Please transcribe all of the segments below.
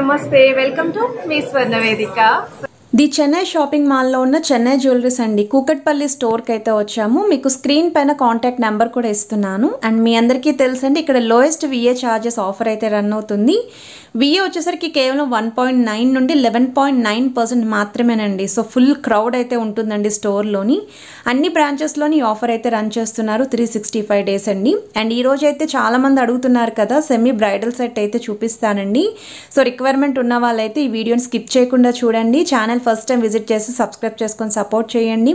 నమస్తే welcome to me స్వర్ణ వేదిక. The Chennai shopping మాల్లో ఉన్న చెన్నై జ్యువెలరీస్ అండి కూకట్పల్లి స్టోర్కి అయితే వచ్చాము. మీకు స్క్రీన్ పైన కాంటాక్ట్ నెంబర్ కూడా ఇస్తున్నాను. అండ్ మీ అందరికీ తెలుసండి ఇక్కడ లోయెస్ట్ విఏ ఛార్జెస్ ఆఫర్ అయితే రన్ అవుతుంది. విఏ వచ్చేసరికి కేవలం 1.9 నుండి 11.9% మాత్రమేనండి. సో ఫుల్ క్రౌడ్ అయితే ఉంటుందండి స్టోర్లోని. అన్ని బ్రాంచెస్లోని ఈ ఆఫర్ అయితే రన్ చేస్తున్నారు 365 డేస్ అండి. అండ్ ఈరోజు అయితే చాలామంది అడుగుతున్నారు కదా సెమీ బ్రైడల్ సెట్ అయితే చూపిస్తానండి. సో రిక్వైర్మెంట్ ఉన్న వాళ్ళైతే ఈ వీడియోని స్కిప్ చేయకుండా చూడండి. ఛానల్ ఫస్ట్ టైం విజిట్ చేసి సబ్స్క్రైబ్ చేసుకొని సపోర్ట్ చేయండి.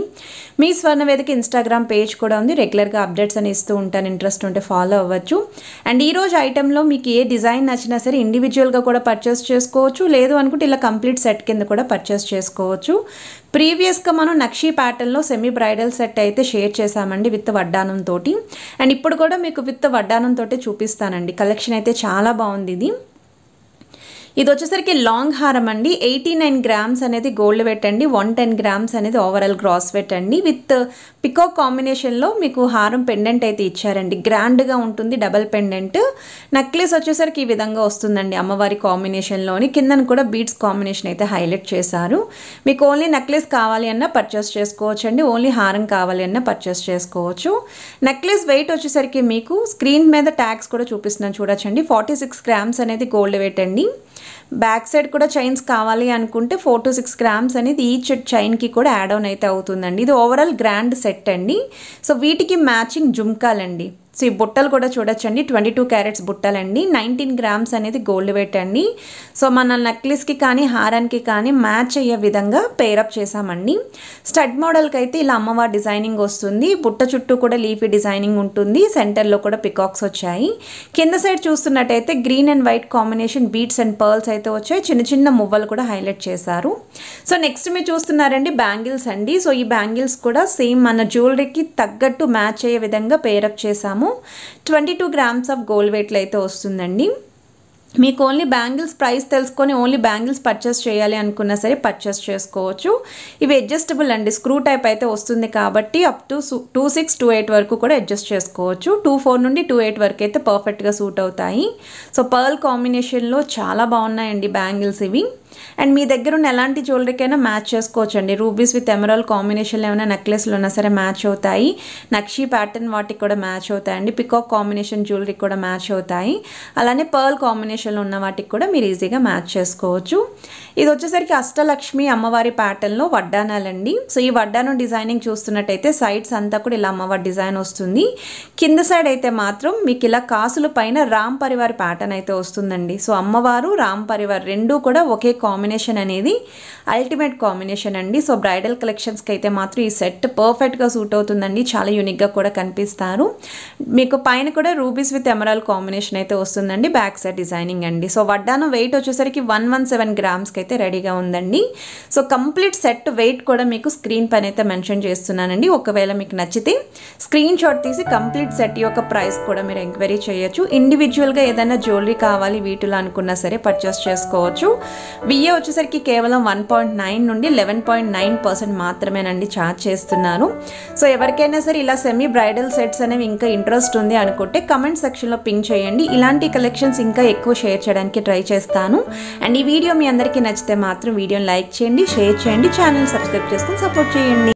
మీ స్వర్ణ వేదిక ఇన్స్టాగ్రామ్ పేజ్ కూడా ఉంది. రెగ్యులర్గా అప్డేట్స్ అని ఇస్తూ ఉంటాను. ఇంట్రెస్ట్ ఉంటే ఫాలో అవ్వచ్చు. అండ్ ఈరోజు ఐటెంలో మీకు ఏ డిజైన్ నచ్చినా సరే ఇండివిజువల్గా కూడా పర్చేస్ చేసుకోవచ్చు. లేదు అనుకుంటే ఇలా కంప్లీట్ సెట్ కింద కూడా పర్చేస్ చేసుకోవచ్చు. ప్రీవియస్గా మనం నక్షీ ప్యాటర్న్లో సెమీ బ్రైడల్ సెట్ అయితే షేర్ చేశామండి విత్ వడ్డానం తోటి. అండ్ ఇప్పుడు కూడా మీకు విత్ వడ్డానం తోటి చూపిస్తానండి. కలెక్షన్ అయితే చాలా బాగుంది. ఇది వచ్చేసరికి లాంగ్ హారం అండి. 89 గ్రామ్స్ అనేది గోల్డ్ వెయిట్ అండి. 110 గ్రామ్స్ అనేది ఓవరాల్ గ్రాస్ వెయిట్ అండి. విత్ పికాక్ కాంబినేషన్లో మీకు హారం పెండెంట్ అయితే ఇచ్చారండి. గ్రాండ్గా ఉంటుంది డబల్ పెండెంట్. నెక్లెస్ వచ్చేసరికి ఈ విధంగా వస్తుందండి అమ్మవారి కాంబినేషన్లోని. కిందన కూడా బీడ్స్ కాంబినేషన్ అయితే హైలైట్ చేశారు. మీకు ఓన్లీ నెక్లెస్ కావాలి అన్నా పర్చేస్ చేసుకోవచ్చు అండి. ఓన్లీ హారం కావాలి అన్నా పర్చేస్ చేసుకోవచ్చు. నెక్లెస్ వెయిట్ వచ్చేసరికి మీకు స్క్రీన్ మీద ట్యాగ్స్ కూడా చూపిస్తున్నాను చూడొచ్చండి. 46 గ్రామ్స్ అనేది గోల్డ్ వెయిట్ అండి. బ్యాక్ సైడ్ కూడా చైన్స్ కావాలి అనుకుంటే 4 to 6 గ్రామ్స్ అనేది ఈచ్ చైన్కి కూడా యాడ్ ఆన్ అయితే అవుతుందండి. ఇది ఓవరాల్ గ్రాండ్ సెట్ అండి. సో వీటికి మ్యాచింగ్ జుమ్కాలండి. సో ఈ బుట్టలు కూడా చూడొచ్చండి. 22 క్యారెట్స్ బుట్టలండి. 19 గ్రామ్స్ అనేది గోల్డ్ వెయిట్ అండి. సో మన నెక్లెస్కి కానీ హారానికి కానీ మ్యాచ్ అయ్యే విధంగా పేరప్ చేసామండి. స్టడ్ మోడల్కి అయితే ఇలా అమ్మవారి డిజైనింగ్ వస్తుంది. బుట్ట చుట్టూ కూడా లీఫీ డిజైనింగ్ ఉంటుంది. సెంటర్లో కూడా పికాక్స్ వచ్చాయి. కింద సైడ్ చూస్తున్నట్టయితే green and white combination beads and pearls అయితే వచ్చాయి. చిన్న చిన్న మువ్వలు కూడా హైలైట్ చేశారు. సో నెక్స్ట్ మీరు చూస్తున్నారండి బ్యాంగిల్స్ అండి. సో ఈ బ్యాంగిల్స్ కూడా సేమ్ మన జ్యువెలరీకి తగ్గట్టు మ్యాచ్ అయ్యే విధంగా పేరప్ చేసాము. 22 గ్రామ్స్ ఆఫ్ గోల్డ్ వెయిట్లో అయితే వస్తుందండి. మీకు ఓన్లీ బ్యాంగిల్స్ ప్రైస్ తెలుసుకొని ఓన్లీ బ్యాంగిల్స్ పర్చేస్ చేయాలి అనుకున్నా సరే పర్చేస్ చేసుకోవచ్చు. ఇవి అడ్జస్టబుల్ అండి. స్క్రూ టైప్ అయితే వస్తుంది కాబట్టి అప్ టు 26, 28 వరకు కూడా అడ్జస్ట్ చేసుకోవచ్చు. 24 నుండి 28 వరకు అయితే పర్ఫెక్ట్గా సూట్ అవుతాయి. సో పర్ల్ కాంబినేషన్లో చాలా బాగున్నాయండి బ్యాంగిల్స్ ఇవి. అండ్ మీ దగ్గర ఉన్న ఎలాంటి జ్యువెలరీకైనా మ్యాచ్ చేసుకోవచ్చు అండి. రూబీస్ విత్ ఎమరాల్డ్ కాంబినేషన్లో ఏమైనా నెక్లెస్లు ఉన్నా సరే మ్యాచ్ అవుతాయి. నక్షీ ప్యాటర్న్ వాటికి కూడా మ్యాచ్ అవుతాయండి. పికాక్ కాంబినేషన్ జ్యువెలరీ కూడా మ్యాచ్ అవుతాయి. అలానే పర్ల్ కాంబినేషన్లో ఉన్న వాటికి కూడా మీరు ఈజీగా మ్యాచ్ చేసుకోవచ్చు. ఇది వచ్చేసరికి అష్టలక్ష్మి అమ్మవారి ప్యాటర్న్లో వడ్డానాలండి. సో ఈ వడ్డానం డిజైనింగ్ చూస్తున్నట్టయితే సైడ్స్ అంతా కూడా ఇలా అమ్మవారి డిజైన్ వస్తుంది. కింద సైడ్ అయితే మాత్రం మీకు ఇలా కాసుల పైన రామ్ పరివార్ ప్యాటర్న్ అయితే వస్తుందండి. సో అమ్మవారు రామ్ పరివార్ రెండూ కూడా ఒకే కాంబినేషన్ అనేది అల్టిమేట్ కాంబినేషన్ అండి. సో బ్రైడల్ కలెక్షన్స్కి అయితే మాత్రం ఈ సెట్ పర్ఫెక్ట్గా సూట్ అవుతుందండి. చాలా యూనిక్గా కూడా కనిపిస్తారు. మీకు పైన కూడా రూబీస్ విత్ ఎమరాల్డ్ కాంబినేషన్ అయితే వస్తుందండి. బ్యాక్ సైడ్ డిజైనింగ్ అండి. సో వడ్డానం వెయిట్ వచ్చేసరికి 117 గ్రామ్స్కి అయితే రెడీగా ఉందండి. సో కంప్లీట్ సెట్ వెయిట్ కూడా మీకు స్క్రీన్ పైన అయితే మెన్షన్ చేస్తున్నానండి. ఒకవేళ మీకు నచ్చితే స్క్రీన్ షాట్ తీసి కంప్లీట్ సెట్ యొక్క ప్రైస్ కూడా మీరు ఎంక్వైరీ చేయొచ్చు. ఇండివిజువల్గా ఏదైనా జ్యువెలరీ కావాలి వీటిలో అనుకున్నా సరే పర్చేస్ చేసుకోవచ్చు. విఏ వచ్చేసరికి కేవలం 1.9 నుండి 11.9% మాత్రమేనండి ఛార్జ్ చేస్తున్నారు. సో ఎవరికైనా సరే ఇలా సెమీ బ్రైడల్ సెట్స్ అనేవి ఇంకా ఇంట్రెస్ట్ ఉంది అనుకుంటే కమెంట్ సెక్షన్లో పింక్ చేయండి. ఇలాంటి కలెక్షన్స్ ఇంకా ఎక్కువ షేర్ చేయడానికి ట్రై చేస్తాను. అండ్ ఈ వీడియో మీ అందరికీ నచ్చితే మాత్రం వీడియోని లైక్ చేయండి, షేర్ చేయండి, ఛానల్ సబ్స్క్రైబ్ చేసుకొని సపోర్ట్ చేయండి.